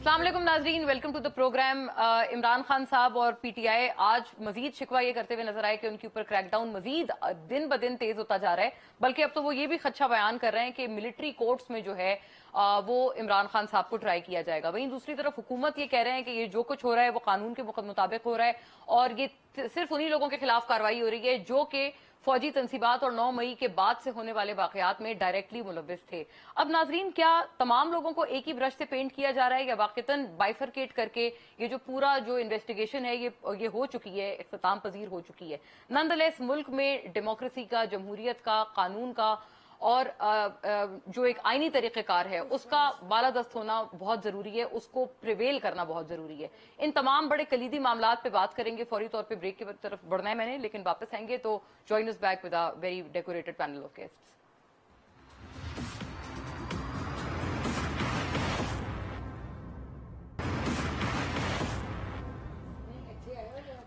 अस्सलाम वालेकुम नाजरीन, welcome to the program. Imran Khan साहब और पीटीआई आज मजीद शिकवा ये करते हुए नजर आए कि उनके ऊपर क्रैकडाउन मजीद दिन ब दिन तेज होता जा रहा है, बल्कि अब तो वो ये भी खदशा बयान कर रहे हैं कि मिलिट्री कोर्ट्स में जो है वो इमरान खान साहब को ट्राई किया जाएगा। वहीं दूसरी तरफ हुकूमत ये कह रहे हैं कि ये जो कुछ हो रहा है वो कानून के मुताबिक हो रहा है और ये सिर्फ उन्हीं लोगों के खिलाफ कार्रवाई हो रही है जो कि फौजी तंसीबात और 9 मई के बाद से होने वाले वाकयात में डायरेक्टली मुलव्विस थे। अब नाजरीन, क्या तमाम लोगों को एक ही ब्रश से पेंट किया जा रहा है या वाक़तन बाइफरकेट करके ये जो पूरा जो इन्वेस्टिगेशन है ये हो चुकी है, इख्तिताम पजीर हो चुकी है? नंदलेस मुल्क में डेमोक्रेसी का, जमहूरियत का, कानून का और जो एक आईनी तरीक़ेकार है उसका बालादस्त होना बहुत जरूरी है, उसको प्रिवेल करना बहुत जरूरी है। इन तमाम बड़े कलीदी मामलात पे बात करेंगे। फौरी तौर पे ब्रेक की तरफ बढ़ना है मैंने, लेकिन वापस आएंगे तो join us back with a very decorated panel of guests.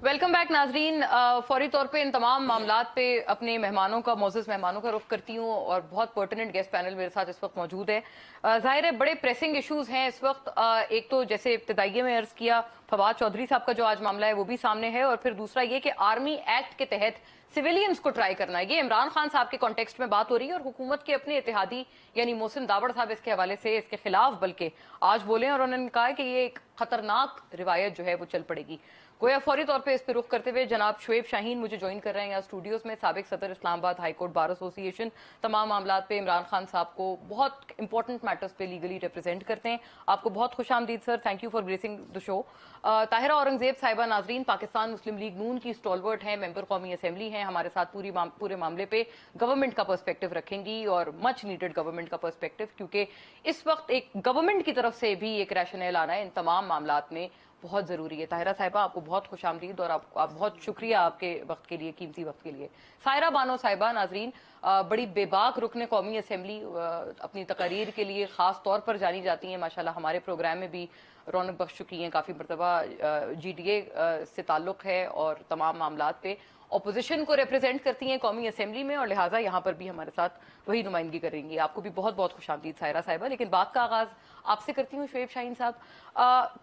Welcome back नाजरीन। फौरी तौर पे इन तमाम मामलात पे अपने मेहमानों का, मोअज़्ज़ज़ मेहमानों का रुख करती हूँ और बहुत पर्टिनेंट गेस्ट पैनल मेरे साथ इस वक्त मौजूद है। जाहिर है बड़े प्रेसिंग इश्यूज हैं इस वक्त। एक तो जैसे इब्तिदाइये में अर्ज किया, फवाद चौधरी साहब का जो आज मामला है वो भी सामने है, और फिर दूसरा ये कि आर्मी एक्ट के तहत सिविलियंस को ट्राई करना है। ये इमरान खान साहब के कॉन्टेक्स्ट में बात हो रही है और हुकूमत के अपने इत्तेहादी यानी मोहसिन दावड़ साहब इसके हवाले से इसके खिलाफ बल्कि आज बोले और उन्होंने कहा कि ये एक खतरनाक रिवायत जो है वो चल पड़ेगी। गोया फौरी तौर पे इस पे रुख करते हुए जनाब शुएब शाहीन मुझे ज्वाइन कर रहे हैं यहाँ स्टूडियोज में, साबिक सदर Islamabad high court bar association, तमाम मामलात पे इमरान खान साहब को बहुत इंपॉर्टेंट मैटर्स पे लीगली रिप्रेजेंट करते हैं। आपको बहुत खुशामदीद sir, thank you for gracing the show. Tahira Aurangzeb साहिबा नाजरीन पाकिस्तान मुस्लिम लीग नून की स्टॉलवर्ट हैं, मेंबर कौमी असेंबली हैं, हमारे साथ पूरे मामले पे गवर्नमेंट का पर्सपेक्टिव रखेंगी और मच नीडेड गवर्नमेंट का पर्सपेक्टिव, क्योंकि इस वक्त एक गवर्नमेंट की तरफ से भी एक रैशनल आना है इन तमाम मामलात में बहुत जरूरी है। ताहिरा साहिबा आपको बहुत खुशामदीद और आप बहुत शुक्रिया आपके वक्त के लिए, कीमती वक्त के लिए। सायरा बानो साहिबा नाजरीन बड़ी बेबाक रुकन कौमी असेंबली अपनी तकरीर के लिए ख़ास तौर पर जानी जाती हैं, माशाल्लाह हमारे प्रोग्राम में भी रौनक बख्श चुकी हैं, काफ़ी मरतबा GDA से ताल्लुक़ है और तमाम मामलात पे अपोजिशन को रिप्रेजेंट करती हैं कौमी असेंबली में और लिहाजा यहाँ पर भी हमारे साथ वही नुमाइंदगी करेंगी। आपको भी बहुत बहुत खुशामदीद सायरा साहिबा। लेकिन बात का आगाज आपसे करती हूँ शुएब शाहीन साहब,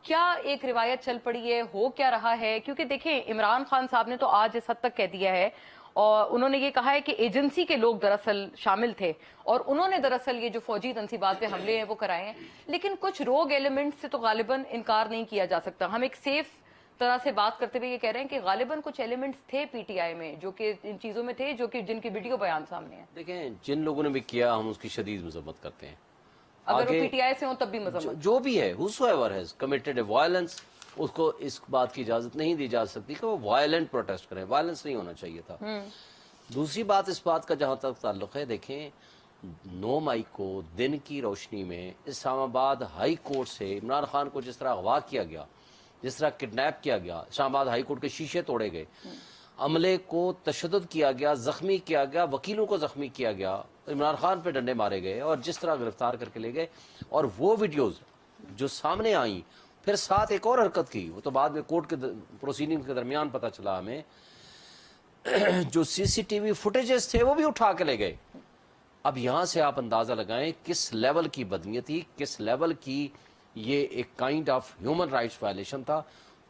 क्या एक रिवायत चल पड़ी है, हो क्या रहा है? क्योंकि देखें इमरान खान साहब ने तो आज इस हद तक कह दिया है और उन्होंने ये कहा है कि एजेंसी के लोग दरअसल शामिल थे और उन्होंने दरअसल ये जो फौजी तंसीबात पे हमले हैं वो कराए हैं, लेकिन कुछ रोग एलिमेंट से तो गालिबन इनकार नहीं किया जा सकता। हम एक सेफ तरह से बात करते हुए ये कह रहे हैं कि गालिबन कुछ एलिमेंट्स थे पीटीआई में जो कि इन चीजों में थे, जो कि जिनकी वीडियो बयान सामने है। देखें, जिन लोगों ने भी किया हम उसकी शदीद मजम्मत करते हैं, अगर वो पीटीआई से हो तब भी मजम्मत। जो भी है, whosoever has committed a violence, उसको इस बात की इजाजत नहीं दी जा सकती कि वो वायलेंट प्रोटेस्ट करें। वायलेंस नहीं होना चाहिए था। दूसरी बात इस बात का जहां तक ताल्लुक है, देखें 9 मई को दिन की रोशनी में इस्लामाबाद हाई कोर्ट से इमरान खान को जिस तरह अगवा किया गया, जिस तरह किडनैप किया गया, इस्लामाबाद हाई कोर्ट के शीशे तोड़े गए, अमले को तशद्दुद किया गया, जख्मी किया गया, वकीलों को जख्मी किया गया, इमरान खान पे डंडे मारे गए और जिस तरह गिरफ्तार करके ले गए, और वो वीडियोस जो सामने आई, फिर साथ एक और हरकत की, वो तो बाद में कोर्ट के प्रोसीडिंग के दरमियान पता चला हमें, जो CCTV फुटेजेस थे वो भी उठा के ले गए। अब यहां से आप अंदाजा लगाएं किस लेवल की बदनीयती, किस लेवल की ये एक kind of human rights violation था।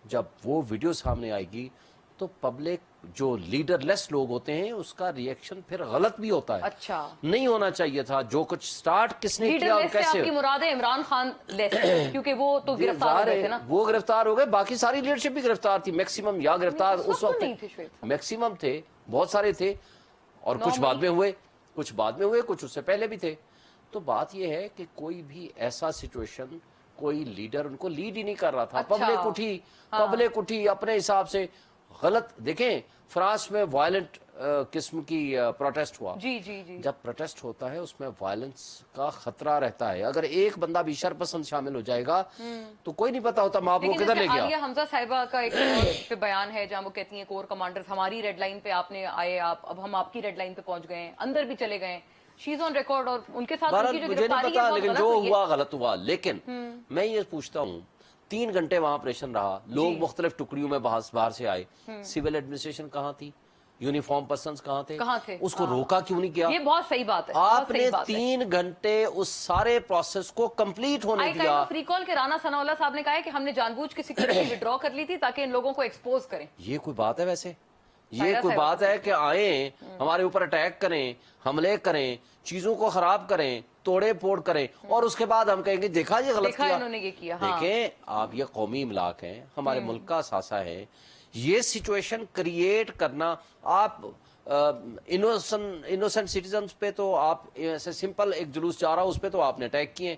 जब वो वीडियो सामने आएगी तो पब्लिक, जो लीडरलेस लोग होते हैं, उसका रिएक्शन फिर गलत भी होता है। अच्छा, नहीं होना चाहिए था। जो कुछ स्टार्ट किसने किया और कैसे, आपकी मुराद है इमरान खान लेस, क्योंकि वो तो गिरफ्तार हो गए थे ना। वो गिरफ्तार हो गए, बाकी सारी लीडरशिप भी गिरफ्तार थी, मैक्सिमम या गिरफ्तार उस वक्त मैक्सिमम थे, बहुत सारे थे, और कुछ बाद में हुए, कुछ उससे पहले भी थे। तो बात यह है कि कोई भी ऐसा सिचुएशन, कोई लीडर उनको लीड ही नहीं कर रहा था। पब्लिक उठी अपने हिसाब से। गलत देखें, फ्रांस में वायलेंट किस्म की प्रोटेस्ट हुआ। जी। जब प्रोटेस्ट होता है उसमें वायलेंस का खतरा रहता है। अगर एक बंदा भी शरपसंद शामिल हो जाएगा तो कोई नहीं पता होता माँ को किधर ले गया। आलिया हमजा साहिबा का एक पे बयान है जहाँ वो कहती हैं कोर कमांडर्स हमारी रेड लाइन पे आपने आए, आप अब हम आपकी रेड लाइन पे पहुंच गए, अंदर भी चले गए, शीज ऑन रिकॉर्ड, और उनके साथ उनकी जो मुझे नहीं पता, लेकिन जो हुआ गलत हुआ। लेकिन मैं ये पूछता हूँ, 3 घंटे वहां ऑपरेशन रहा, लोग मुख्तलिफ टुकड़ियों में बाहर से आए, सिविल एडमिनिस्ट्रेशन कहाँ थी? यूनिफॉर्म पर्सन्स कहाँ थे? उसको हाँ। रोका क्यों नहीं किया? ये बहुत सही बात है, बहुत आपने सही बात है। 3 घंटे उस सारे प्रोसेस को कंप्लीट होने आई दिया। काइंड ऑफ रिकॉल के राणा सनाउल्लाह साहब ने कहा है कि हमने जानबूझ के सिक्योरिटी विड्रॉ कर ली थी ताकि इन लोगों को एक्सपोज करें। ये कोई बात है वैसे? ये सायरा कोई साहिबा बात है कि आए हमारे ऊपर अटैक करें, हमले करें, चीजों को खराब करें, तोड़े फोड़ करें और उसके बाद हम कहेंगे देखा ये गलत देखा किया? इन्होंने ये किया। हाँ। देखें आप, ये कौमी इमलाक है, हमारे मुल्क का असासा है। ये सिचुएशन क्रिएट करना, आप इनोसेंट सिटीजन्स पे तो आप ऐसे सिंपल एक जुलूस जा रहा उस पे तो आपने अटैक किए,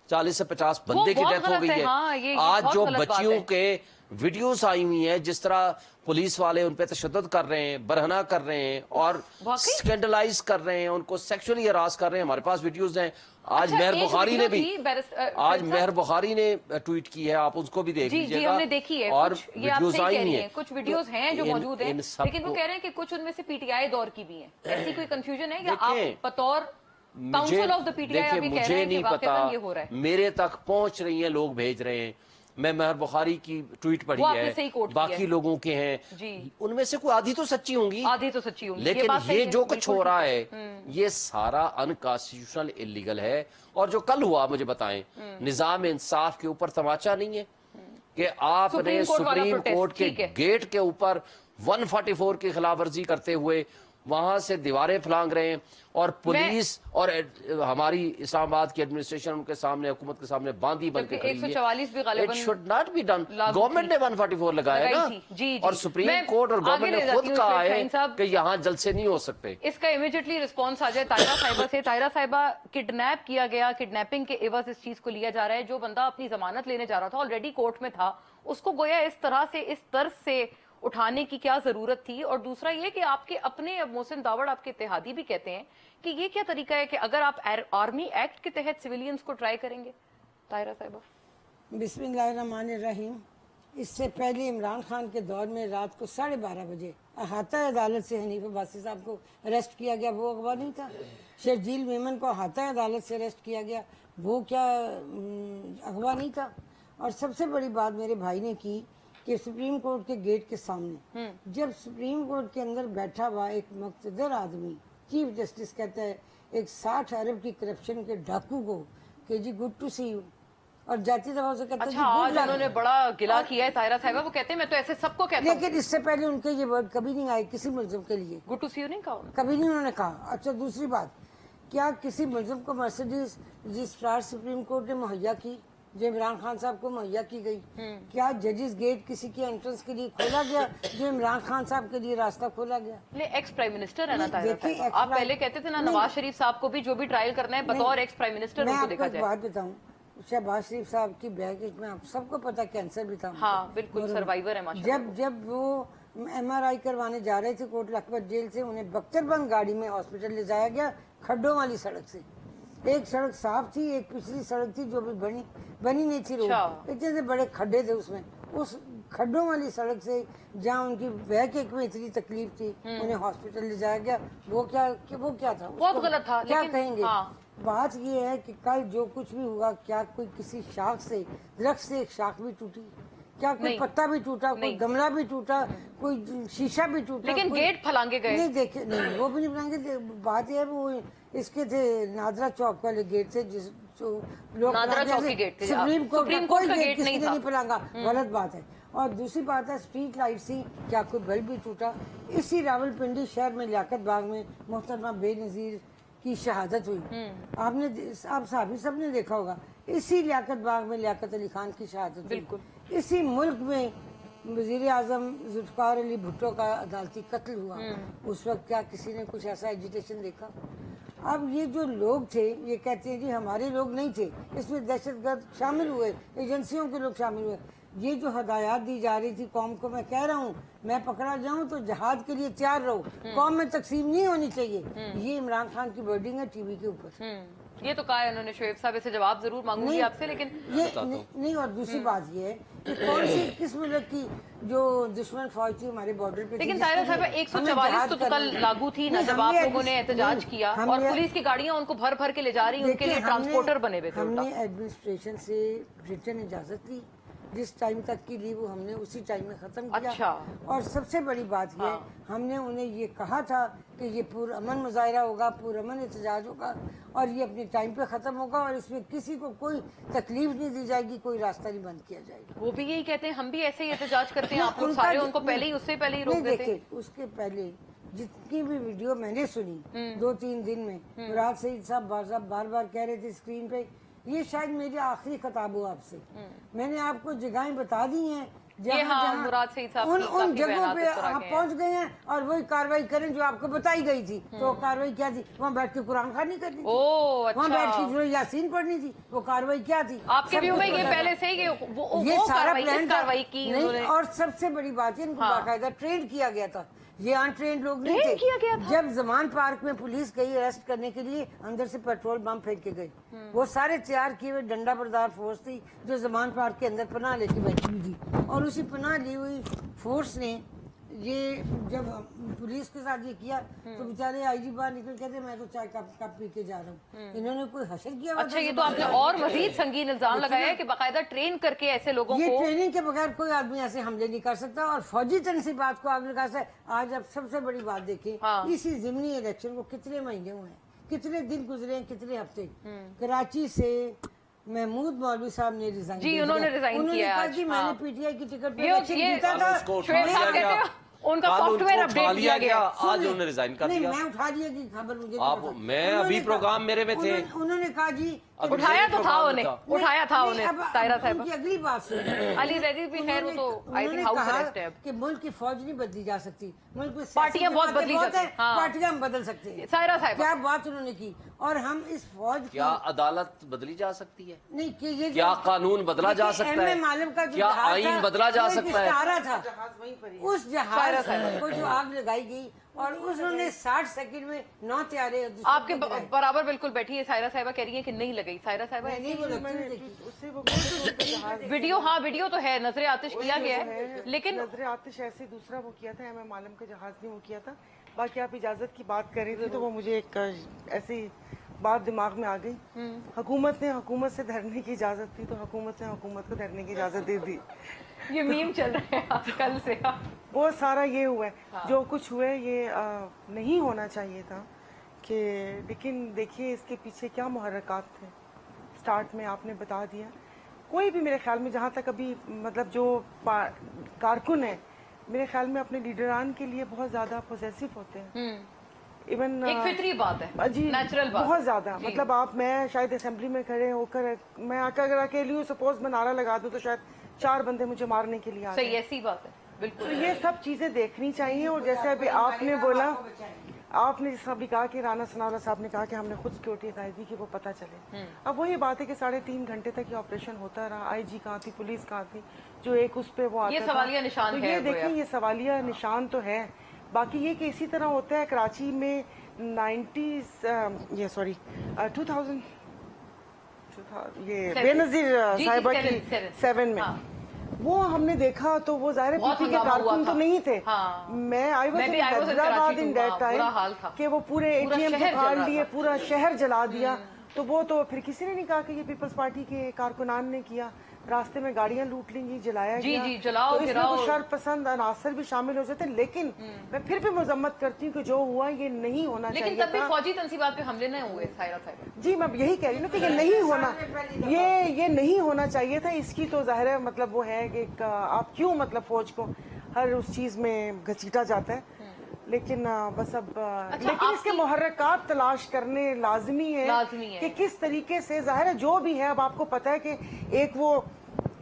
40 से 50 बंदे की बहुत डेथ हो गलत गई है। है। हाँ, ये आज बहुत जो गलत बात बच्चियों है। के वीडियोस आई हुई हैं, जिस तरह पुलिस वाले उन पे तशद्दुद कर रहे हैं, बरहना कर रहे हैं और वाकई? स्कैंडलाइज कर रहे हैं, उनको सेक्सुअली हरास कर रहे हैं। हमारे पास वीडियोस हैं। आज अच्छा, मेहर एक बुखारी ने भी वीडियो थी, आज मेहर बुखारी ने ट्वीट की है, आप उसको भी देख जी लीजिएगा। जी हमने देखी है। और कुछ ये आप वीडियोस सही आई कह हुई रही हैं। हैं, कुछ वीडियोस हैं जो मौजूद हैं, लेकिन वो कह रहे हैं कि कुछ उनमें से पीटीआई दौर की भी हैं। ऐसी कोई कंफ्यूजन है या आप बतौर काउंसिल ऑफ द पीटीआई अभी कह रहे हैं कि नहीं वाकईतन ये हो पता, रहा है? मेरे तक पहुंच रही है, लोग भेज रहे हैं। मैं मेहर बुखारी की ट्वीट पढ़ी वो आपने सही है, कोट किया बाकी है। लोगों के हैं जी। उनमें से कोई आधी तो सच्ची होंगी, आधी तो सच्ची होंगी। लेकिन बात सही ये है, जो कुछ बिल्कुल हो रहा ठीक है ये सारा अनकॉन्स्टिट्यूशनल, इलीगल है। और जो कल हुआ, मुझे बताएं, निजाम इंसाफ के ऊपर तमाचा नहीं है कि आपने सुप्रीम कोर्ट के गेट के ऊपर 144 की खिलाफ वर्जी करते हुए वहां से दीवारें फलांग रहे हैं और पुलिस और हमारी इस्लामाबाद की एडमिनिस्ट्रेशन उनके सामने, हुकूमत के सामने बांधी बन के खड़ी है। 144 भी गालिबन it should not be done. Government ने 144 लगाया ना, जी, जी। और सुप्रीम कोर्ट और गवर्नमेंट ने खुद कहा है कि यहाँ जलसे नहीं हो सकते। इसका इमीडिएटली रिस्पॉन्स आ जाए ताहिरा साहिबा से। ताहिरा साहिबा, किडनैप किया गया, किडनैपिंग के एवज इस चीज को लिया जा रहा है। जो बंदा अपनी जमानत लेने जा रहा था, ऑलरेडी कोर्ट में था, उसको गोया इस तरह से, इस तर्ज से उठाने की क्या जरूरत थी? और दूसरा ये कि आपके अपने मोहसिन दावड़, आपके इत्तेहादी भी कहते हैं कि ये क्या तरीका है कि अगर आप आर्मी एक्ट के तहत सिविलियंस को ट्राई करेंगे? ताहिरा साहिबा। बिस्मिल्लाहिर्रहमानिर्रहीम। इससे पहले इमरान खान के दौर में रात को 12:30 बजे अहाता अदालत से हनीफ अब्बासी साहब को अरेस्ट किया गया, वो अगवा नहीं था। शर्जील मेमन को अहाता अदालत से अरेस्ट किया गया, वो क्या अगवा नहीं था? और सबसे बड़ी बात मेरे भाई ने की कि सुप्रीम कोर्ट के गेट के सामने जब सुप्रीम कोर्ट के अंदर बैठा हुआ एक मुक़्तदर आदमी, चीफ जस्टिस कहता है एक 60 अरब की करप्शन के डाकू को कि जी गुड टू सी यू, और जाती दफा से कहता है अच्छा, आज उन्होंने बड़ा गिला किया है ताहिरा साहिबा। वो कहते हैं मैं तो ऐसे सबको कहता हूं। लेकिन इससे पहले उनके ये वर्ड कभी नहीं आए किसी मुल्ज़िम के लिए, गुड टू सी यू नहीं कहा उन्होंने। कभी नहीं उन्होंने कहा। अच्छा, दूसरी बात, क्या किसी मुल्ज़िम को मर्सिडीज जिस कार सुप्रीम कोर्ट ने मुहैया की, जो इमरान खान साहब को मुहैया की गई, क्या जजेस गेट किसी के एंट्रेंस के लिए खोला गया जो इमरान खान साहब के लिए रास्ता खोला गया? एक्स प्राइम मिनिस्टर है ना नहीं, ताहिरा देखिए, साहिबा। आप पहले कहते थे ना नवाज शरीफ साहब को भी जो भी ट्रायल करना है बतौर एक्स प्राइम मिनिस्टर मैं उनको आपको देखा एक जाए। बात बताऊं, शहबाज शरीफ साहब की बैग में आप सबको पता कैंसर भी था। हाँ बिल्कुल, सर्वाइवर है माशाल्लाह। जब वो MRI करवाने जा रहे थे कोट लखपत जेल से, उन्हें बख्तरबंद गाड़ी में हॉस्पिटल ले जाया गया, खड्डों वाली सड़क से। एक सड़क साफ थी, एक पिछली सड़क थी जो भी बनी नहीं थी रोड, इतने से बड़े खड्डे थे उसमें। उस खड्डों वाली सड़क से जहाँ उनकी बैक में इतनी तकलीफ थी, उन्हें हॉस्पिटल ले जाया गया। वो क्या था? बहुत गलत था। क्या लेकिन कहेंगे? हाँ। बात ये है कि कल जो कुछ भी हुआ, क्या कोई किसी शाख से, दरख्त से एक शाख भी टूटी? क्या कोई पत्ता भी टूटा? कोई गमला भी टूटा? कोई शीशा भी टूटा? लेकिन गेट फलांगे गए नहीं, देखे नहीं, वो भी नहीं फलांगे। बात यह है वो इसके थे नादरा चौक वाले गेट थे, जिस जो लोग नादरा चौक के गेट थे। सुप्रीम कोर्ट का गेट नहीं था, नहीं फलांगा, गलत बात है। और दूसरी बात है स्ट्रीट लाइट थी, क्या कोई बल्ब भी टूटा? इसी रावलपिंडी शहर में लियाकत बाग में मोहतरमा बेनजीर की शहादत हुई। आप साहबी सब ने देखा होगा। इसी लियाकत बाग में लियाकत अली खान की शहादत हुई। इसी मुल्क में वजीर आजम जुल्फकार अली भुट्टो का अदालती कत्ल हुआ। उस वक्त क्या किसी ने कुछ ऐसा एजिटेशन देखा? अब ये जो लोग थे ये कहते हैं जी हमारे लोग नहीं थे, इसमें दहशतगर्द शामिल हुए, एजेंसियों के लोग शामिल हुए। ये जो हदायत दी जा रही थी कौम को, मैं कह रहा हूँ मैं पकड़ा जाऊं तो जहाद के लिए तैयार रहो, कौम में तकसीम नहीं होनी चाहिए। ये इमरान खान की वर्डिंग है टीवी के ऊपर। ये तो कहा है उन्होंने। शोएब साहब से जवाब जरूर मांगूंगी आपसे, लेकिन ये नहीं। और दूसरी बात ये है कि कौन सी किस मुल्क की जो दुश्मन फौज थी हमारे बॉर्डर पे, लेकिन ताहिरा साहब 144 तो कल लागू थी ना जब आप लोगों ने एहतजाज किया, और पुलिस की गाड़ियां उनको भर भर के ले जा रही, उनके लिए ट्रांसपोर्टर बने हुए थे। हमने एडमिनिस्ट्रेशन से रिटर्न इजाजत ली, जिस टाइम तक की ली वो हमने उसी टाइम में ख़त्म किया। अच्छा। और सबसे बड़ी बात ये है, हमने उन्हें ये कहा था कि ये पुरअमन मुजाहरा होगा, पुरअमन एहतजाज होगा और ये अपने टाइम पे ख़त्म होगा और इसमें किसी को कोई तकलीफ नहीं दी जाएगी, कोई रास्ता नहीं बंद किया जाएगा। वो भी यही कहते हैं, हम भी ऐसे ही एहतजाज करते हैं, आप लोग उनका सारे जो- उनको पहले ही उससे पहले ही रोक नहीं, देते हैं। देखिए, उसके पहले जितनी भी वीडियो मैंने सुनी 2-3 दिन में, मुराद सईद साहब बार बार कह रहे थे स्क्रीन पे, ये शायद मेरी आखिरी खिताब हो आपसे। मैंने आपको जगहें बता दी हैं ये हाँ, मुराद सईद साहब उन की उन काफी जगहों बयानात पे इस तरह आप के हैं। पहुंच गए हैं और वही कार्रवाई करें जो आपको बताई गई थी। तो कार्रवाई क्या थी? वहाँ बैठ के कुरान खानी करनी थी, ओह वहाँ बैठ अच्छा, के जो यासीन पढ़नी थी, वो कार्रवाई क्या थी? आपके सब व्यू में कुछ ये पता था। पहले से ही कि वो ये सारा कार्रवाई प्लान किस था। कार्रवाई की नहीं, उन्होंने? और सबसे बड़ी बात है, इनको हाँ। बाकायदा ट्रेन किया गया था। ये अनट्रेंड लोग नहीं ट्रेन थे। किया गया था? जब जमान पार्क में पुलिस गई अरेस्ट करने के लिए, अंदर से पेट्रोल बम फेंक के गई। वो सारे तैयार किए हुए डंडा बरदार फोर्स थी जो जमान पार्क के अंदर पनाह लेके बैठी हुई थी। और उसी पनाह ली हुई फोर्स ने ये जब पुलिस के साथ ये किया तो बेचारे आईजी बाहर निकल कहते मैं तो चाय कप पी के जा रहा हूँ। इन्होंने कोई हशर किया हुआ अच्छा, था ये तो जमान आपने पार्क और में? मजीद संगीन इल्जाम लगाया है कि बाकायदा ट्रेन करके ऐसे लोगों ये को। ट्रेनिंग के बगैर कोई आदमी ऐसे हमले नहीं कर सकता और फौजी तनसीबात को आग लगा सकता है। आज आप सबसे बड़ी बात देखिए, हाँ। इसी ज़िमनी इलेक्शन को कितने महीने हुए हैं, कितने दिन गुजरे हैं, कितने हफ्ते। कराची से महमूद मौलवी साहब ने रिजाइन जी, उन्होंने रिजाइन किया कहा आज, कि हाँ। मैंने पीटीआई की टिकट पे ये इलेक्शन जीता था। उसको उठा शोएब लिया साहब गया। कहते हैं, उनका कानून को सॉफ्टवेयर उठा अपडेट किया गया। आज उन्होंने रिजाइन कर नहीं, दिया। मैं उठा लिया की खबर मुझे नहीं आप- पता। मैं उन्होंने अभी कहा- प्रोग्राम मेरे में थे। उन्होंने कहा जी कि उठाया तो था प्रोग्राम उन्हें, था। उठाया था नहीं, उन्हें अब तायरा साहब। उनकी अगली बात सुनिए। अली रजीक भी खैर वो तो आई थिंक हाउस अरेस्ट है अब। कि मुल्क की फौज नहीं बदली जा सकती, मुल्क में पार्टियां बहुत बदली जाती हैं, हाँ। पार्टियां हम बदल सकते हैं। सायरा साहिबा। क्या बात उन्होंने की। और हम इस फौज क्या की अदालत बदली जा सकती है? नहीं कि ये क्या कानून बदला जा देखिए, सकता है? एम.ए. मालम का जो क्या जहाज आइन था, बदला जा वो एक सकता है? इस्तारा था। उस सायरा जहाज साहिबा। को जो आग लगाई गई और उन्होंने 60 सेकंड में 9 तैयारे दुश्मन आपके को गिराए। बराबर बिल्कुल बैठी है सायरा साहिबा, कह रही है कि नहीं लगी। सायरा साहिबा नहीं, वो लगती नहीं देखी। उससे वो जहाज वीडियो, हाँ वीडियो तो है, नजरे आतिश किया गया है, लेकिन नजरे आतिश ऐसे दूसरा वो किया था, एम मालम का जहाज ने वो किया था। बाकी आप इजाजत की बात कर रही थी तो वो मुझे एक ऐसी बात दिमाग में आ गई। हुकूमत से धरने की इजाजत थी तो हुकूमत ने हुकूमत को धरने की इजाजत दे दी। ये मीम चल रहा है आज कल से। वो सारा ये हुआ है, जो कुछ हुआ है ये नहीं होना चाहिए था कि, लेकिन देखिए इसके पीछे क्या मुहर्रकात थे। स्टार्ट में आपने बता दिया। कोई भी मेरे ख्याल में जहाँ तक अभी मतलब जो कारकुन है, मेरे ख्याल में अपने लीडरान के लिए बहुत ज्यादा पोजेसिव होते हैं। इवन एक फितरी बात है, जी नेचुरल बात। बहुत ज्यादा। मतलब आप मैं शायद असेंबली में खड़े होकर मैं अगर अकेली हूँ, सपोज मैं नारा लगा दूँ तो शायद 4 बंदे मुझे मारने के लिए आ सही, जाएं। ऐसी बात है बिल्कुल। तो ये सब चीजें देखनी चाहिए। और जैसे अभी आपने बोला, आपने जिस अभी कहा कि राना सनाउल्लाह साहब ने कहा कि हमने खुद सिक्योरिटी हटाई थी कि वो पता चले। अब वही बात है कि 3.5 घंटे तक ये ऑपरेशन होता रहा। आईजी कहाँ थी, पुलिस कहाँ थी, जो एक उस पे वो आता ये था। सवालिया निशान तो है ये गोया। देखिए, ये सवालिया निशान तो है। बाकी ये कि इसी तरह होता है कराची में 2000 ये बेनजीर जी, साहिबा सेवन, की 7 में हाँ। वो हमने देखा तो वो जाहिर बहुत पीपी के हंगामा हुआ कारकुन था। तो नहीं थे। हाँ। मैं आई वाज मैं इन भी I was in Hyderabad Karachi इन तो, दैट हाँ, टाइम बुरा हाल था। कि वो पूरे पूरा एटीएम शहर को फाड़ जल रहा लिए, था। पूरा शहर जला दिया। तो वो तो फिर किसी ने नहीं कहा कि ये पीपल्स पार्टी के कारकुनान ने किया। रास्ते में गाड़ियां लूट ली, जलाया जी, गया। जी, जलाओ, तो इसमें गिराओ। कुछ शर पसंद अनासर भी शामिल हो जाते हैं। लेकिन मैं फिर भी मजम्मत करती हूँ कि जो हुआ ये नहीं होना लेकिन चाहिए तब भी था। फौजी तंसीबात पे हमले नहीं हुए सायरा साहिबा। जी मैं यही कह रही हूँ कि ये नहीं होना, ये नहीं होना चाहिए था। इसकी तो जाहिर है मतलब वो है कि आप क्यों मतलब फौज को हर उस चीज में घसीटा जाता है। लेकिन बस अब लेकिन इसके मुहर्रकात तलाश करने लाजमी है कि किस तरीके से, जाहिर है जो भी है, अब आपको पता है कि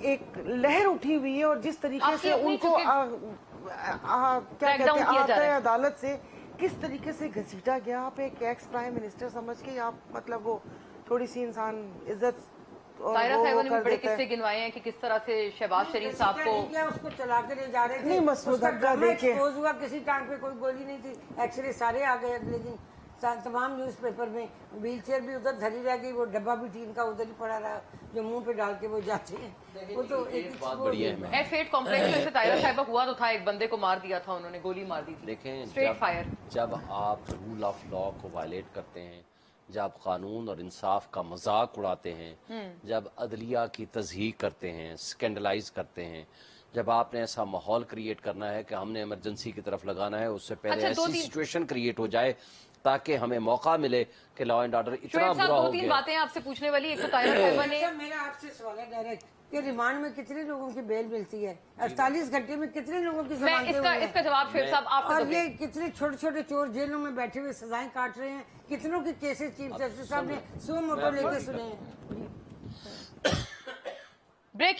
एक लहर उठी हुई है और जिस तरीके से उनको क्या कहते हैं आता है अदालत से किस तरीके से घसीटा गया। आप एक एक्स प्राइम मिनिस्टर समझ के आप मतलब वो थोड़ी सी इंसान इज्जत सायरा साहिबा ने बड़े किस्से गिनवाए हैं कि किस तरह से शहबाज शरीफ साहब को उसको चला के ले जा रहे थे। नहीं, मसूद अक्का देखिए एक्सपोज हुआ, किसी टांग पे कोई गोली नहीं थी। एक्सरे सारे आ गए अगले दिन तमाम न्यूज़पेपर में। व्हील चेयर भी उधर धरी रह गई, वो डब्बा भी टीन का उधर ही पड़ा रहा जो मुंह पे डाल के वो जाते हैं। वो तो एक बात बढ़िया है। F8 कॉम्प्लेक्स में से तायरा साहिबा हुआ तो था, एक बंदे को मार दिया था उन्होंने, गोली मार दी थी। देखें, स्ट्रेट फायर। जब आप रूल ऑफ लॉ को वायलेट करते हैं, جب قانون اور انصاف کا مذاق اڑاتے ہیں، جب عدلیہ کی تضحیق کرتے ہیں، سکینڈلائز کرتے ہیں، جب آپ نے ایسا ماحول کریٹ کرنا ہے کہ ہم نے ایمرجنسی کی طرف لگانا ہے، اس سے پہلے ایسی سچویشن کریٹ ہو جائے تاکہ ہمیں موقع ملے کہ لا اینڈ آرڈر اتنا شعیب صاحب برا دو ہو تین گیا. باتیں آپ سے پوچھنے والی. ایک تو طاہرہ صاحبہ نے میرا آپ سے سوال ہے ڈائریکٹ کہ ریمانڈ میں کتنے لوگوں کی بیل ملتی ہے؟ 48 گھنٹے میں کتنے لوگوں کی میں ضمانتیں ہوئی ہیں؟ اس کا جواب شعیب صاحب آپ اور سے یہ کتنے چھوٹے چھوٹے چور جیلوں میں بیٹھے ہوئے سزائیں کاٹ رہے ہیں، کتنوں کے کیسز چیف جسٹس صاحب نے سو موٹو لے کے سنے ہیں. بریک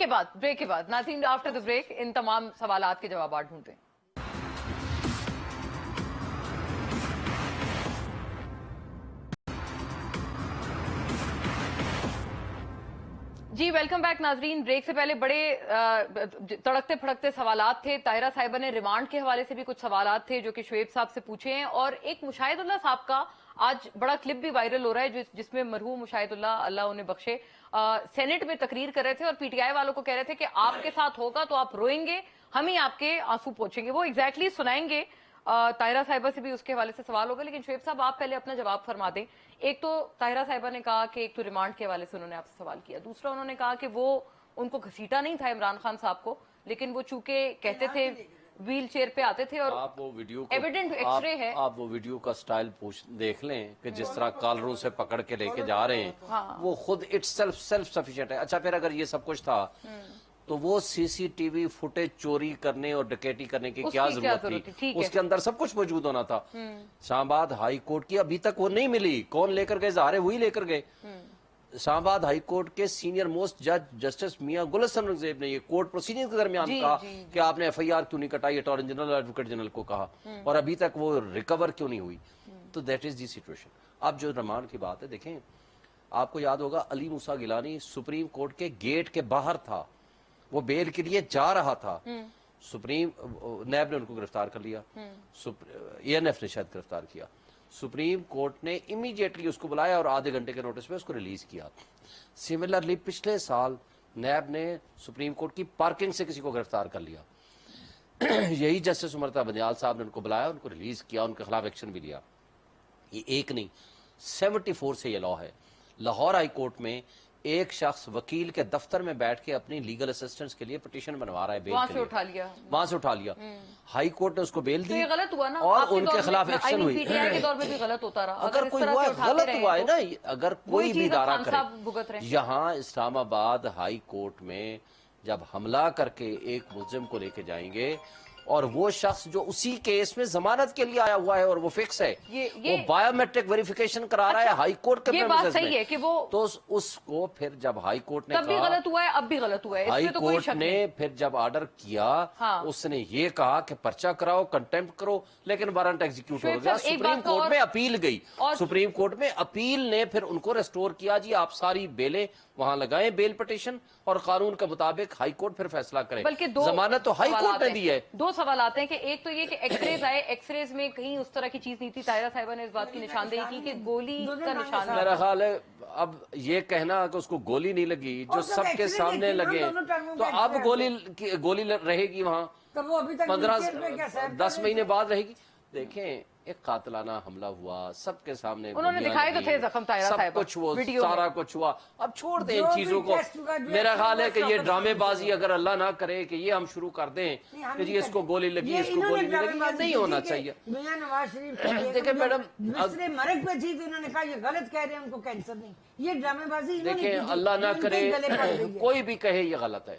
کے بعد ناظرین آفٹر دا بریک ان تمام سوالات کے جوابات ڈھونڈتے ہیں. جی ویلکم بیک ناظرین. بریک سے پہلے بڑے تڑکتے پھڑکتے سوالات تھے. طاہرہ صاحبہ نے ریمانڈ کے حوالے سے بھی کچھ سوالات تھے جو کہ شعیب صاحب سے پوچھے ہیں, اور ایک مشاہد اللہ صاحب کا آج بڑا کلپ بھی وائرل ہو رہا ہے جس میں مرحوم مشاہد اللہ انہیں بخشے سینٹ میں تقریر کر رہے تھے اور پی ٹی آئی والوں کو کہہ رہے تھے کہ آپ کے ساتھ ہوگا تو آپ روئیں گے, ہم ہی آپ کے آنسو پوچھیں گے. وہ ایگزیکٹلی سنائیں گے. طاہرہ صاحبہ سے بھی اس کے حوالے سے سوال ہوگا, لیکن شعیب صاحب آپ پہلے اپنا جواب فرما دیں. ایک تو طاہرہ صاحبہ نے کہا کہ ایک تو ریمانڈ کے حوالے سے انہوں نے آپ سے سوال کیا, دوسرا انہوں نے کہا کہ وہ ان کو گھسیٹا نہیں تھا عمران خان صاحب کو, لیکن وہ چونکہ کہتے تھے ویل چیئر پہ آتے تھے اور آپ وہ ویڈیو ایویڈنٹ ایکس رے ہے. آپ وہ ویڈیو کا سٹائل دیکھ لیں کہ جس طرح کالروں سے پکڑ کے لے کے جا رہے ہیں, وہ خود اٹ سیلف سفیشینٹ ہے. اچھا پھر اگر یہ سب کچھ تھا تو وہ سی سی ٹی وی فوٹیج چوری کرنے اور ڈکیٹی کرنے کی کیا ضرورت تھی؟ اس کے اندر سب کچھ موجود ہونا تھا. اسلام آباد ہائی کورٹ کی ابھی تک وہ نہیں ملی. کون لے کر گئے؟ ظاہر ہے وہی لے کر گئے. اسلام آباد ہائی کورٹ کے سینئر موسٹ جج جسٹس میاں گل حسن رنگزیب نے یہ کورٹ پروسیڈنگ کے درمیان کہا کہ آپ نے ایف آئی آر کیوں نہیں کٹائی, اٹارنی جنرل اور ایڈوکیٹ جنرل کو کہا, اور ابھی تک وہ ریکور کیوں نہیں ہوئی. تو دیٹ از دی سچویشن. اب جو ریمانڈ کی بات ہے, دیکھیں آپ کو یاد ہوگا علی موسیٰ گیلانی سپریم کورٹ کے گیٹ کے باہر تھا, وہ بیل کے لیے جا رہا تھا. سپریم نیب نے ان کو گرفتار کر لیا, اے این ایف نے شاید گرفتار کیا. سپریم کورٹ نے امیڈیٹلی اس کو بلایا اور آدھے گھنٹے کے نوٹس پہ اس کو ریلیز کیا. سملرلی پچھلے سال نیب نے سپریم کورٹ کی پارکنگ سے کسی کو گرفتار کر لیا. یہی جسٹس امرتا بنیال صاحب نے ان کو بلایا, ان کو ریلیز کیا, ان کے خلاف ایکشن بھی لیا. یہ ایک نہیں 74 سے یہ لا ہے. لاہور ہائی کورٹ میں ایک شخص وکیل کے دفتر میں بیٹھ کے اپنی لیگل اسسٹنس کے لیے پٹیشن بنوا رہا ہے, بیل وہاں کے سے لیے وہاں سے اٹھا لیا. ہائی کورٹ نے اس کو بیل دی یہ غلط ہوا نا, اور ان کے خلاف ایکشن ہوئی. پی ٹی آئی کے دور میں بھی غلط ہوتا رہا. اگر کوئی ہوا غلط ہوا ہے نا, اگر کوئی بھی ادارہ کرے. یہاں اسلام آباد ہائی کورٹ میں جب حملہ کر کے ایک ملزم کو لے کے جائیں گے اور وہ شخص جو اسی کیس میں ضمانت کے لیے آیا ہوا ہے اور وہ فکس ہے, وہ بایو میٹرک ویریفیکیشن کرا رہا ہے ہائی کورٹ کے یہ بات صحیح ہے کہ وہ تو اس کو پھر جب ہائی کورٹ نے تب بھی غلط ہوا ہے, اب بھی غلط ہوا ہے, ہائی کورٹ نے پھر جب آرڈر کیا اس نے یہ کہا کہ پرچہ کراؤ, کنٹمپٹ کرو, لیکن وارنٹ ایگزیکیوٹ ہو گیا. سپریم کورٹ میں اپیل گئی, سپریم کورٹ میں اپیل نے پھر ان کو ریسٹور کیا. جی آپ ساری بیلیں وہاں لگائیں, بیل پٹیشن, اور قانون کے مطابق ہائی کورٹ پھر فیصلہ کرے. بلکہ ضمانت تو ہائی کورٹ نے دی ہے. دو سوالات ہیں کہ ایک تو یہ کہ ایکس ریز آئے, ایکس ریز میں کہیں اس طرح کی چیز نہیں تھی. طاہرہ صاحبہ نے اس بات کی نشاندہی کی کہ گولی کا نشان نہیں. میرا خیال ہے اب یہ کہنا کہ اس کو گولی نہیں لگی, جو سب کے سامنے لگے, تو اب گولی رہے گی وہاں 15-10 مہینے بعد رہے گی. دیکھیں ایک قاتلانہ حملہ ہوا, سب کے سامنے انہوں نے دکھائے تو تھے زخم طاہرہ صاحبہ, سب کچھ وہ سارا کچھ ہوا. اب چھوڑ دیں ان چیزوں کو. میرا خیال ہے کہ یہ ڈرامے بازی اگر اللہ نہ کرے کہ یہ ہم شروع کر دیں کہ جی اس کو گولی لگی, اس کو گولی نہیں لگی, یہ نہیں ہونا چاہیے. میاں نواز شریف دیکھیں میڈم دوسرے مرگ پہ تھی تو انہوں نے کہا یہ غلط کہہ رہے ہیں, ان کو کینسر نہیں. یہ ڈرامے بازی دیکھیں اللہ نہ کرے کوئی بھی کہے یہ غلط ہے.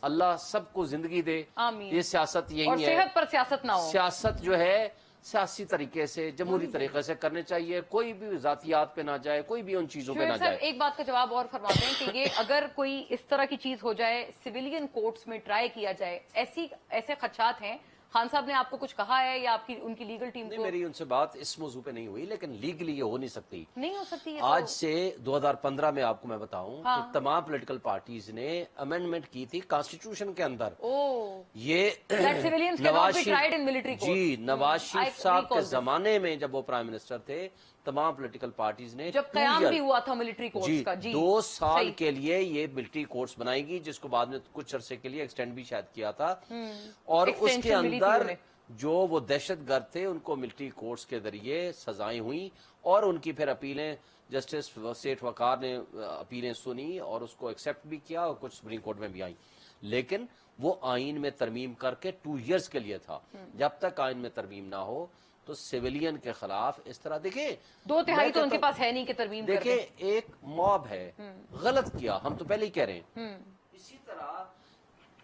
اللہ سب کو زندگی دے. یہ سیاست یہی ہے, صحت پر سیاست نہ ہو. سیاست جو ہے سیاسی طریقے سے, جمہوری طریقے سے کرنے چاہیے. کوئی بھی ذاتیات پہ نہ جائے, کوئی بھی ان چیزوں پہ نہ جائے. ایک بات کا جواب اور فرماتے ہیں کہ یہ اگر کوئی اس طرح کی چیز ہو جائے, سویلین کورٹس میں ٹرائی کیا جائے, ایسے خدشات ہیں. خان صاحب نے آپ کو کچھ کہا ہے یا ان کی لیگل ٹیم کو؟ میری ان سے بات اس موضوع پہ نہیں ہوئی, لیکن لیگلی یہ ہو نہیں سکتی. نہیں ہو سکتی. آج سے 2015 میں آپ کو میں بتاؤں کہ تمام پولیٹیکل پارٹیز نے امینڈمنٹ کی تھی کانسٹیٹیوشن کے اندر. یہ نواز شریف صاحب کے زمانے میں جب وہ پرائم منسٹر تھے, تمام پولیٹیکل پارٹیز نے جب قیام بھی ہوا تھا ملٹری کورٹس کا 2 سال کے لیے یہ ملٹری کورٹس بنائے گی, جس کو بعد میں کچھ عرصے کے لیے ایکسٹینڈ بھی شاید کیا تھا. اور اس کے اندر جو وہ دہشت گرد تھے ان کو ملٹری کورٹس کے ذریعے سزائیں ہوئیں اور ان کی پھر اپیلیں جسٹس سیٹھ وقار نے اپیلیں سنی اور اس کو ایکسیپٹ بھی کیا اور کچھ سپریم کورٹ میں بھی آئیں، لیکن وہ آئین میں ترمیم کر کے 2 ایئرز کے لیے تھا. جب تک آئین میں ترمیم نہ ہو تو سویلین کے خلاف اس طرح دیکھیں 2/3 تو ان کے پاس ہے نہیں کہ ترمیم کر دیں. دیکھیں ایک موب ہے، غلط کیا، ہم تو پہلے ہی کہہ رہے ہیں. اسی طرح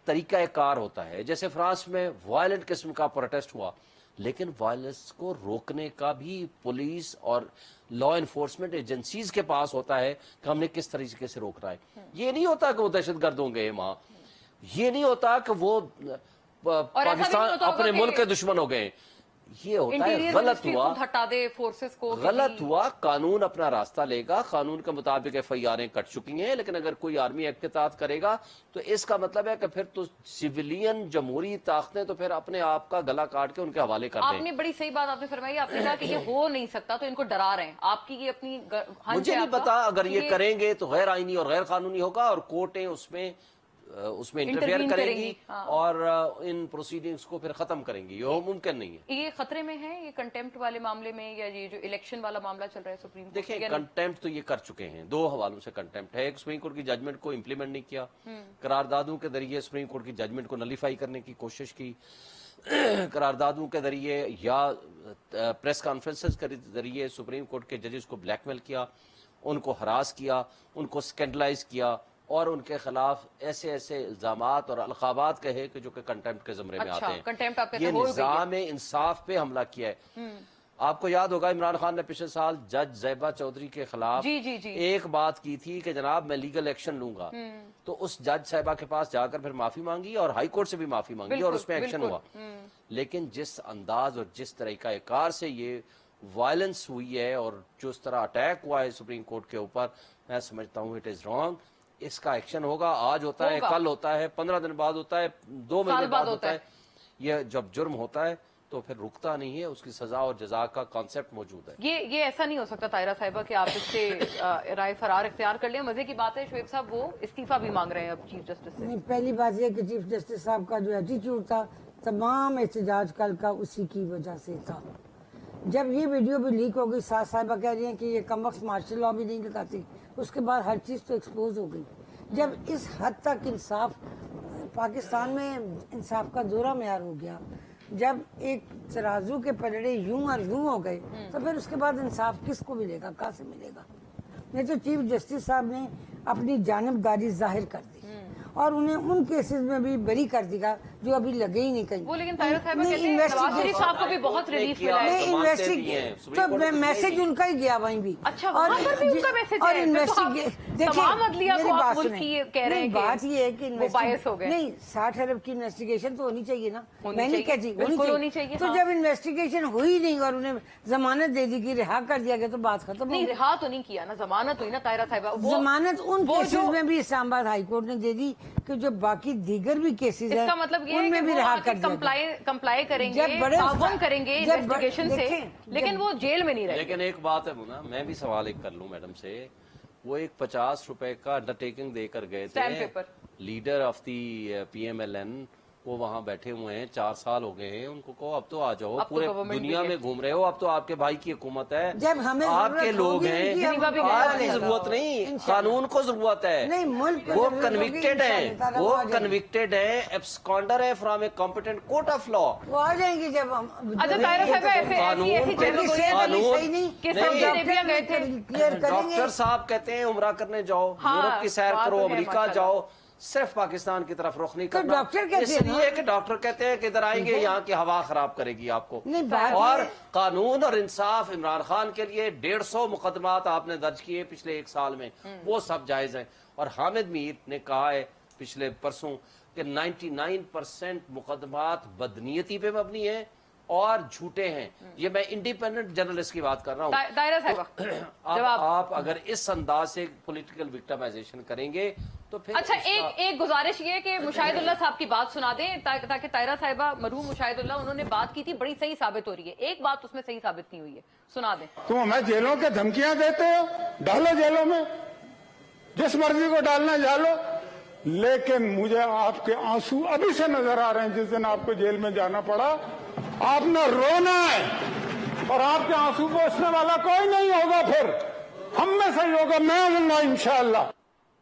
طریقہ کار ہوتا ہے، جیسے فرانس میں وائلنٹ قسم کا پروٹیسٹ ہوا، لیکن وائلنس کو روکنے کا بھی پولیس اور لا انفورسمنٹ ایجنسیز کے پاس ہوتا ہے کہ ہم نے کس طریقے سے روکنا ہے. یہ نہیں ہوتا کہ وہ دہشت گرد ہوں گے وہاں، یہ نہیں ہوتا کہ وہ پاکستان اپنے ملک کے دشمن ہو گئے. یہ ہوتا ہے غلط ہوا، ہٹا دے فورسز کو، غلط ہوا. قانون اپنا راستہ لے گا، قانون کے مطابق FIR کٹ چکی ہیں، لیکن اگر کوئی آرمی ایکٹ کے تحت کرے گا تو اس کا مطلب ہے کہ پھر تو سویلین جمہوری طاقتیں تو پھر اپنے آپ کا گلا کاٹ کے ان کے حوالے کر دیں. آپ نے بڑی صحیح بات آپ نے فرمائی، آپ نے کہا کہ یہ ہو نہیں سکتا تو ان کو ڈرا رہے ہیں. آپ کی یہ اپنی مجھے نہیں پتا، اگر یہ کریں گے تو غیر آئینی اور غیر قانونی ہوگا اور کورٹیں اس میں انٹرفیئر کریں گی اور ان پروسیڈنگز کو پھر ختم کریں گی. یہ ممکن نہیں ہے. یہ خطرے میں ہے یہ کنٹیمپٹ والے معاملے میں، یا یہ جو الیکشن والا معاملہ چل رہا ہے سپریم کورٹ؟ دیکھیں کنٹیمپٹ تو یہ کر چکے ہیں، 2 حوالوں سے کنٹیمپٹ ہے. ایک سپریم کورٹ کی ججمنٹ کو امپلیمنٹ نہیں کیا، قراردادوں کے ذریعے سپریم کورٹ کی ججمنٹ کو نلیفائی کرنے کی کوشش کی، قراردادوں کے ذریعے یا پریس کانفرنسز کے ذریعے سپریم کورٹ کے ججز کو بلیک میل کیا، ان کو ہراس کیا، ان کو اسکینڈلائز کیا اور ان کے خلاف ایسے ایسے الزامات اور القابات کہے کہ جو کہ کنٹیمپٹ کے زمرے میں آتے ہیں. یہ نظام انصاف پہ حملہ کیا ہے. آپ کو یاد ہوگا عمران خان نے پچھلے سال جج زیبا چودھری کے خلاف ایک بات کی تھی کہ جناب میں لیگل ایکشن لوں گا، تو اس جج صاحبہ کے پاس جا کر پھر معافی مانگی اور ہائی کورٹ سے بھی معافی مانگی اور اس میں ایکشن ہوا. لیکن جس انداز اور جس طریقہ کار سے یہ وائلنس ہوئی ہے اور جو اس طرح اٹیک ہوا ہے سپریم کورٹ کے اوپر، میں سمجھتا ہوں اٹ از رانگ. اس کا ایکشن ہوگا، آج ہوتا ہے، کل ہوتا ہے، 15 دن بعد ہوتا ہے، 2 مہینے بعد ہوتا ہے. یہ جب جرم ہوتا ہے تو پھر رکتا نہیں ہے، اس کی سزا اور جزا کا کانسیپٹ موجود ہے. یہ ایسا نہیں ہو سکتا طاہرہ صاحبہ کہ آپ اس سے رائے فرار اختیار کر لیں. مزے کی بات ہے شعیب صاحب وہ استعفیٰ بھی مانگ رہے ہیں اب چیف جسٹس سے. پہلی بات یہ کہ چیف جسٹس صاحب کا جو ایٹیٹیوڈ تھا تمام احتجاج کل کا اسی کی وجہ سے تھا. جب یہ ویڈیو بھی لیک ہو گئی، ساتھ صاحبہ کہہ رہی ہیں کہ یہ کم وقت مارشل لا بھی نہیں لگاتی، اس کے بعد ہر چیز تو ایکسپوز ہو گئی. جب اس حد تک انصاف پاکستان میں انصاف کا دورہ معیار ہو گیا، جب ایک ترازو کے پلڑے یوں اور یوں ہو گئے، تو پھر اس کے بعد انصاف کس کو ملے گا، کہاں سے ملے گا؟ نہیں تو چیف جسٹس صاحب نے اپنی جانبداری ظاہر کر دی اور انہیں ان کیسز میں بھی بری کر دیا جو ابھی لگے ہی نہیں کہیں. وہ لیکن طاہرہ صاحبہ کہتے ہیں نواز شریف صاحب کو بھی بہت ریلیف ملا ہے. تو میسج ان کا ہی گیا وہیں بھی. اچھا وہاں پر بھی ان کا میسج ہے. تمام عدلیہ کو آپ ملک کی کہہ رہے ہیں بات یہ ہے کہ وہ باعث ہو گئے. نہیں 60 ارب کی انویسٹیگیشن تو ہونی چاہیے نا، میں نہیں کہتی ہونی چاہیے. تو جب انویسٹیگیشن ہوئی نہیں اور انہیں ضمانت دے دی کہ رہا کر دیا گیا تو بات ختم. نہیں رہا تو نہیں کیا نا، ضمانت ہوئی نا طاہرہ صاحبہ. ضمانت ان کیسز میں بھی اسلام آباد ہائی کورٹ نے دے دی کہ جو باقی دیگر بھی کیسز ہیں اس کا مطلب یہ ان میں ہے بھی کہ رہا وہ کر دیا. کمپلائی کریں گے، تعاون کریں گے انویسٹیگیشن سے، لیکن وہ جیل میں نہیں رہے. لیکن ایک بات ہے مونا، میں بھی سوال ایک کر لوں میڈم سے. وہ ایک 50 روپے کا انڈرٹیکنگ دے کر گئے تھے، لیڈر آف دی PMLN، وہ وہاں بیٹھے ہوئے ہیں، 4 سال ہو گئے ہیں. ان کو کہو اب تو آ جاؤ، پورے دنیا میں گھوم رہے ہو، اب تو آپ کے بھائی کی حکومت ہے، جب ہمیں آپ کے لوگ ہیں، آپ کی ضرورت نہیں، قانون کو ضرورت ہے. وہ کنوکٹڈ ہیں، وہ کنوکٹڈ ہیں، ایبسکانڈر ہے from a competent court of law. وہ آ جائیں گے جب ہم. اچھا طاہرہ صاحبہ ڈاکٹر صاحب کہتے ہیں عمرہ کرنے جاؤ، یورپ کی سیر کرو، امریکہ جاؤ، صرف پاکستان کی طرف رخ نہیں کرنا. اس لیے کہ ڈاکٹر کہتے ہیں کہ ادھر آئیں گے یہاں کی ہوا خراب کرے گی آپ کو. اور قانون اور انصاف عمران خان کے لیے 150 مقدمات آپ نے درج کیے پچھلے 1 سال میں، وہ سب جائز ہیں. اور حامد میر نے کہا ہے پچھلے پرسوں کہ 99% مقدمات بدنیتی پہ مبنی ہیں اور جھوٹے ہیں. یہ میں انڈیپینڈنٹ جرنلسٹ کی بات کر رہا ہوں. طاہرہ صاحبہ آپ اگر اس انداز سے پولیٹیکل وکٹمائزیشن کریں گے تو پھر اچھا ایک گزارش یہ کہ مشاہد اللہ صاحب کی بات سنا دیں تاکہ طاہرہ صاحبہ، مرحوم مشاہد اللہ، انہوں نے بات کی تھی، بڑی صحیح ثابت ہو رہی ہے. ایک بات اس میں صحیح ثابت نہیں ہوئی ہے، سنا دیں. تم ہمیں جیلوں کے دھمکیاں دیتے ہو، ڈالو جیلوں میں، جس مرضی کو ڈالنا ڈالو، لیکن مجھے آپ کے آنسو ابھی سے نظر آ رہے ہیں. جس دن آپ کو جیل میں جانا پڑا आपने रोना है और आपके आंसू पोंछने वाला कोई नहीं होगा, फिर हम में से ही होगा, मैं हूंगा इंशाअल्लाह।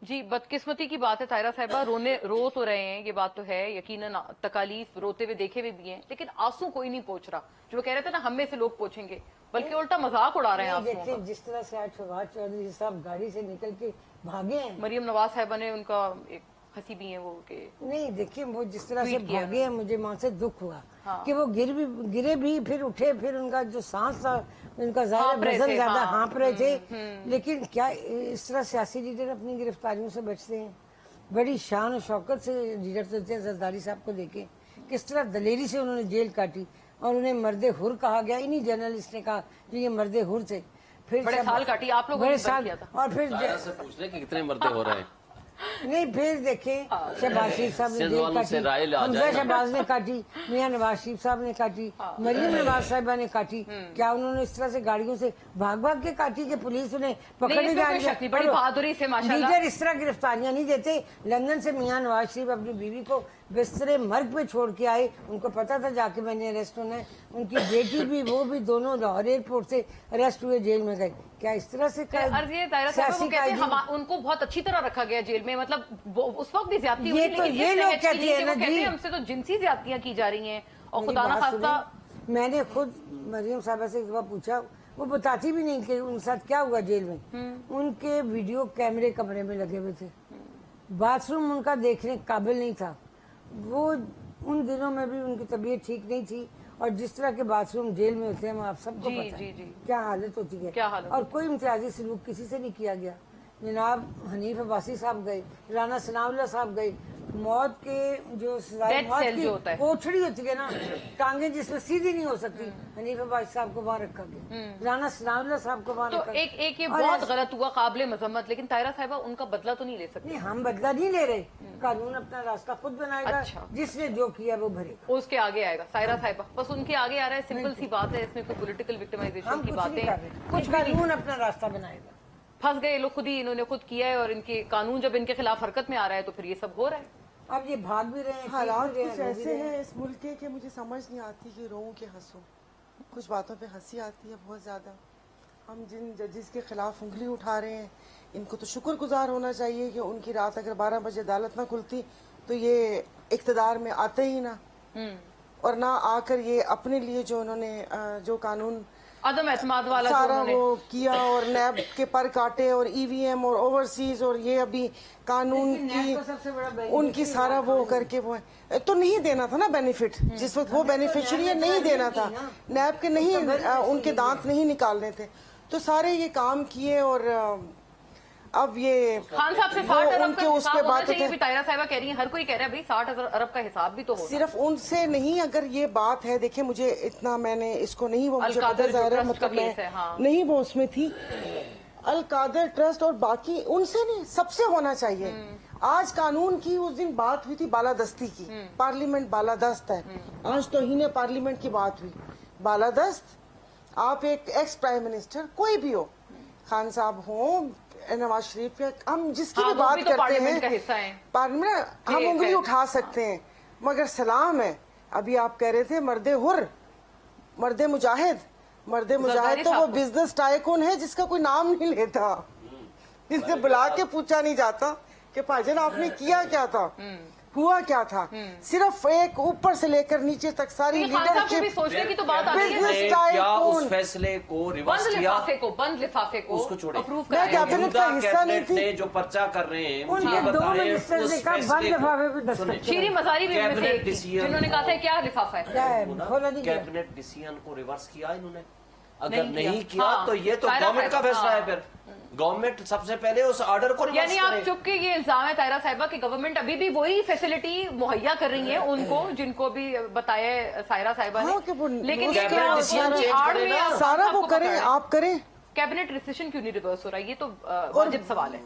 जी, बदकिस्मती की बात है तायरा साहिबा, रो तो रहे हैं, ये बात तो है, यकीनन तकालीफ रोते हुए देखे हुए भी हैं, लेकिन आंसू कोई नहीं पोंछ रहा। जो वो कह रहे थे ना, हम में से लोग पोंछेंगे, बल्कि उल्टा मजाक उड़ा रहे हैं आंसुओं देखिए का। जिस तरह से आज फवाद चौधरी साहब गाड़ी से निकल के भागे हैं, मरियम नवाज साहिबा ने उनका एक हंसी भी है वो के नहीं देखिए वो जिस तरह से ट्वीट किया। भागे हैं, मुझे वहां से दुख हुआ हाँ। कि वो गिरे भी, फिर उठे, फिर उनका जो सांस था, उनका ज़ाहिर हाँप रहे वजन थे, ज्यादा हाँ। हाँप रहे थे। लेकिन क्या इस तरह सियासी लीडर अपनी गिरफ्तारियों से बचते हैं? बड़ी शान और शौकत से लीडर तो थे। जरदारी साहब को देखे किस तरह दलेरी से उन्होंने जेल काटी और उन्हें मर्दे हुर कहा गया। इन्हीं जर्नलिस्ट ने कहा कि ये मर्दे हुर थे। फिर बड़े सब- साल काटी, आप लोगों ने बड़े बंद साल किया था। और फिर सारा से पूछ ले कि कितने मर्दे हो रहे हैं। नहीं फिर देखें शहबाज शरीफ साहब ने सिंध जेल वालों से राय ले आ हमजा जाएगा। शहबाज ने काटी, मियां नवाज शरीफ साहब ने काटी, मरियम नवाज साहिबा ने काटी। क्या उन्होंने इस तरह से गाड़ियों से भाग के काटी कि पुलिस उन्हें पकड़ने इसमें जा कोई रही है? शक नहीं, बड़ी बहादुरी से माशाल्लाह। लीडर इस तरह गिरफ्तारियां नहीं देते। लंदन से मियां नवाज शरीफ अपनी बीवी को बिस्तरे मर्ग पे छोड़ के आए। उनको पता था जाके मैंने अरेस्ट होना है। उनकी बेटी भी, वो भी, दोनों लाहौर एयरपोर्ट से अरेस्ट हुए, जेल में गए। क्या इस तरह से अर्ज ये दायरा साहब वो सियासी कहते हैं कायदे- उनको बहुत अच्छी तरह रखा गया जेल में, मतलब उस वक्त भी ज्यादती हुई, ये तो लेकिन ये इस लोग तहत की कहते नहीं हैं कि ना वो कहते जी। हैं हमसे तो जिनसी ज्यादतियां की जा रही हैं और मेरी खुदा ना बात खास्ता। सुनिए, मैंने खुद मरियम साहबा से एक बार पूछा, वो बताती भी नहीं कि उनके साथ क्या हुआ जेल में। उनके वीडियो कैमरे कमरे में लगे हुए थे, बाथरूम उनका देखने काबिल नहीं था। वो उन दिनों में भी उनकी तबीयत ठीक नहीं थी और जिस तरह के बाथरूम जेल में होते हैं वो आप सबको जी, पता जी, है जी। क्या हालत होती है। क्या हालत और कोई इम्तियाजी सलूक किसी से नहीं किया गया। जनाब हनीफ अब्बासी साहब गए, राना सनाउल्लाह साहब गए, मौत के जो सजाए Death मौत cell की जो होता है। कोठड़ी होती है ना, टांगे जिसमें सीधी नहीं हो सकती, हनीफ अब्बासी साहब को वहाँ रखा गया, राना सनाउल्लाह साहब को वहाँ तो रखा गया। एक ये और बहुत ऐसे- गलत हुआ, काबिल मजम्मत, लेकिन तायरा साहिबा उनका बदला तो नहीं ले सकती। नहीं, हम बदला नहीं ले रहे। कानून अपना रास्ता खुद बनाएगा। अच्छा। जिसने जो किया वो भरेगा। उसके आगे आएगा सायरा साहिबा, बस उनके आगे आ रहा है। सिंपल सी बात है, इसमें कोई पॉलिटिकल विक्टिमाइजेशन हम की कुछ नहीं बातें कर रहे, कुछ भी नहीं। कानून अपना रास्ता बनाएगा। फंस गए लोग खुद ही, इन्होंने खुद किया है और इनके कानून जब इनके खिलाफ हरकत में आ रहा है तो फिर ये सब हो रहा है। अब ये भाग भी रहे हैं, हालात चीख भी रहे कुछ हैं, रो भी ऐसे रहे हैं। हैं इस मुल्क के कि मुझे समझ नहीं आती कि रोऊं कि हंसूं। कुछ बातों पे हंसी आती है बहुत ज़्यादा। हम जिन जजिस के खिलाफ उंगली उठा रहे हैं, इनको तो शुक्रगुजार होना चाहिए कि उनकी रात अगर 12 बजे अदालत ना खुलती तो ये इक़्तिदार में आते ही ना, और ना आकर ये अपने लिए जो उन्होंने जो कानून अदम एतमाद वाला जो सारा उन्होंने- वो किया और नैब के पर काटे और ईवीएम और ओवरसीज और ये अभी कानून लेकिन नैब की को सबसे बड़ा बेनिफिट उनकी ही सारा वो करके वो है तो नहीं देना था ना बेनिफिट। जिस वक्त वो बेनिफिशियरी है नहीं देना था, नैब के नहीं उनके दांत नहीं निकालने थे, तो सारे ये काम किए। और अब ये खान साहब से वो 60 अरब उनके का उस पे हिसाब होना बात चाहिए। होती भी तायरा साहिबा कह रही है, हर कोई कह रहा है भाई 60 अरब का हिसाब भी तो हो। सिर्फ उनसे नहीं, अगर ये बात है, देखिए मुझे इतना मैंने इसको नहीं, वो मुझे अल-कादर पता जो ज़ाहिर है, ट्रस्ट का मतलब केस है, हाँ। नहीं वो उसमें थी। अल कादर ट्रस्ट और बाकी उनसे नहीं, सबसे होना चाहिए। आज कानून की उस दिन बात हुई थी बालादस्ती की, पार्लियामेंट बालादस्त है। आज तौहीन पार्लियामेंट की बात हुई। बालादस्त, आप एक एक्स प्राइम मिनिस्टर कोई भी हो, खान साहब हो, नवाज शरीफ या हम जिसकी हाँ, भी वो बात भी तो करते पार्लियामेंट हैं, का हिस्सा हैं। पार्लियामेंट हम ठीक उंगली है। उठा सकते हैं, मगर सलाम है। अभी आप कह रहे थे मर्दे हुर, मर्दे मुजाहिद, मर्दे मुजाहिद तो वो साहब को। बिजनेस टाइकून है जिसका कोई नाम नहीं लेता, जिससे बुला के पूछा नहीं जाता कि भाईजान आपने किया क्या था, हुआ क्या था। सिर्फ एक ऊपर से लेकर नीचे तक सारी ये खान साहब को भी लीडरशिप सोचने की तो बात आती है। Business ने tycoon। क्या उस फैसले को रिवर्स बंद किया, लिफाफे को, बंद लिफाफे को उसको छोड़े। अप्रूव मैं कराया। कैबिनेट का मौजूदा हिस्सा नहीं कैबिनेट थी। ने जो पर्चा कर रहे हैं उनके मुझे दो बताएं मिनिस्टर्स ने उस कहा फैसले बंद को। लिफाफे पे दस्तखत सुनिए, शीरी मजारी भी इनमें से कैबिनेट एक थी, डिसीजन जिन्होंने कहा था क्या लिफाफा है। क्या है, खोला नहीं गया। कैबिनेट डिसीजन को रिवर्स किया इन्होंने। अगर नहीं किया। नहीं किया हाँ, तो ये तो तायरा गवर्नमेंट का साहिबा, फैसला है। हाँ। फिर गवर्नमेंट सबसे पहले उस ऑर्डर को रिवर्स यानी आप करे। चुप के ये इल्जाम है तायरा साहिबा की गवर्नमेंट अभी भी वही फैसिलिटी मुहैया कर रही है उनको, जिनको भी बताया है सायरा साहिबा हाँ, कि वो- ने। लेकिन वो ये कैबिनेट क्या डिसीजन चेंज आड़ करे में ना। आप- सारा आपको वो करें, पता है। आप करें। कैबिनेट डिसीजन क्यों नहीं रिवर्स हो रहा है, ये तो वाजिब सवाल है।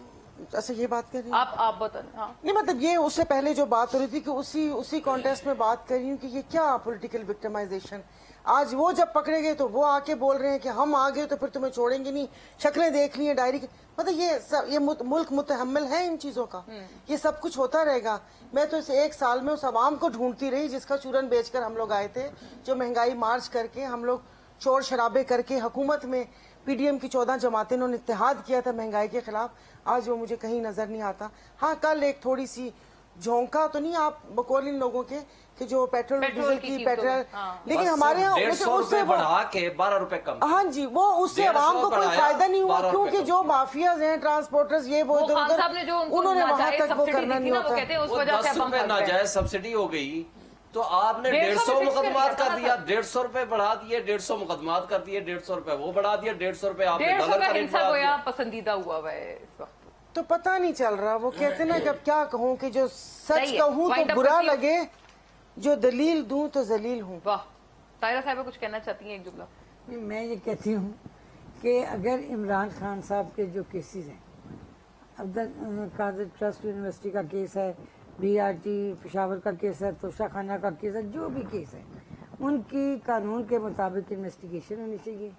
अच्छा ये बात कर रही हूँ। आप बताएं। हाँ, नहीं मतलब ये उससे पहले जो बात हो रही थी कि उसी कॉन्टेस्ट में बात कर रही हूँ कि ये क्या पॉलिटिकल विक्टिमाइजेशन। आज वो जब पकड़े गए तो वो आके बोल रहे हैं कि हम आ गए तो फिर तुम्हें छोड़ेंगे नहीं, शक्लें देख ली हैं डायरी की। मतलब ये मुल्क मुतहम्मिल है इन चीजों का, ये सब कुछ होता रहेगा। मैं तो इस एक साल में उस आवाम को ढूंढती रही जिसका चूरन बेचकर हम लोग आए थे, जो महंगाई मार्च करके हम लोग शोर शराबे करके हुकूमत में पीडीएम की 14 जमातें उन्होंने इत्तेहाद किया था महंगाई के खिलाफ, आज वो मुझे कहीं नजर नहीं आता। हाँ, कल एक थोड़ी सी झोंका तो नहीं आप बकौल इन लोगों के कि जो पेट्रोल डीजल की पेट्रोल, लेकिन हमारे यहाँ 150 रुपए बढ़ा के 12 रुपए कम। हाँ जी, वो उससे आवाम को कोई फायदा नहीं हुआ, क्योंकि जो माफियाज हैं, ट्रांसपोर्टर्स, ये वो खान साहब ने जो उनको उन्होंने वहां नाजायज तक वो सब्सिडी करना दी थी नहीं ना, वो होता। कहते हैं उस वो वजह से 10 अब हम रुपए फंस गए। नाजायज सब्सिडी हो गई तो आपने 150 मुकदमात कर दिया, 150 रुपए बढ़ा दिए, 150 मुकदमात कर दिए, 150 रुपए वो बढ़ा दिया, 150 रुपए आपने 150 डॉलर का का रेट हिंसा बढ़ा गोया दिया। पसंदीदा हुआ हुआ है इस वक्त। तो पता नहीं चल रहा, वो कहते ना कि अब क्या कहूँ कि जो सच सही है, कहूँ wind तो up बुरा करती हूँ। लगे, जो दलील दूं तो जलील हूँ। वाह, ताहिरा साहब कुछ कहना चाहती हैं एक जुमला? मैं ये कहती हूँ कि अगर इमरान खान साहब के जो केसेस हैं, अब्दुल कादिर ट्रस्ट यूनिवर्सिटी का केस है, बीआरटी पेशावर का केस है, तोशा खाना का केस है, जो भी केस है उनकी कानून के मुताबिक इन्वेस्टिगेशन होनी चाहिए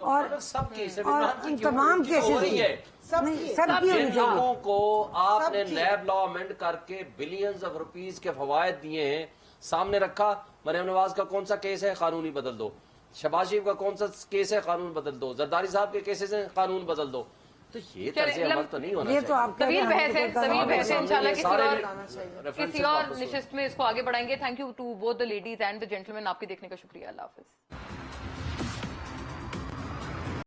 और सब केस है, और इमरान की इन क्यों तमाम हो रही केसेस है? सबकी होनी जिन चाहिए। लोगों को आपने सबकी। नैब लॉ अमेंड करके बिलियंस ऑफ रुपीस के फवायद दिए हैं, सामने रखा। मरियम नवाज का कौन सा केस है, कानूनी बदल दो। शहबाज शरीफ का कौन सा केस है, कानून बदल दो। जरदारी साहब के केसेस हैं, कानून बदल दो। तो ये चलिए, तर्ज अमल तो नहीं होना ये तो चाहिए। आप कह रहे तवील हैं, बहस है, हमको पता तवील नहीं। बहस है, इंशाल्लाह किसी सारे और references किसी और वापस हो। निशिस्त में इसको आगे बढ़ाएंगे। Thank you to both the ladies and the gentleman, आपके देखने का शुक्रिया। अल्लाह हाफिज।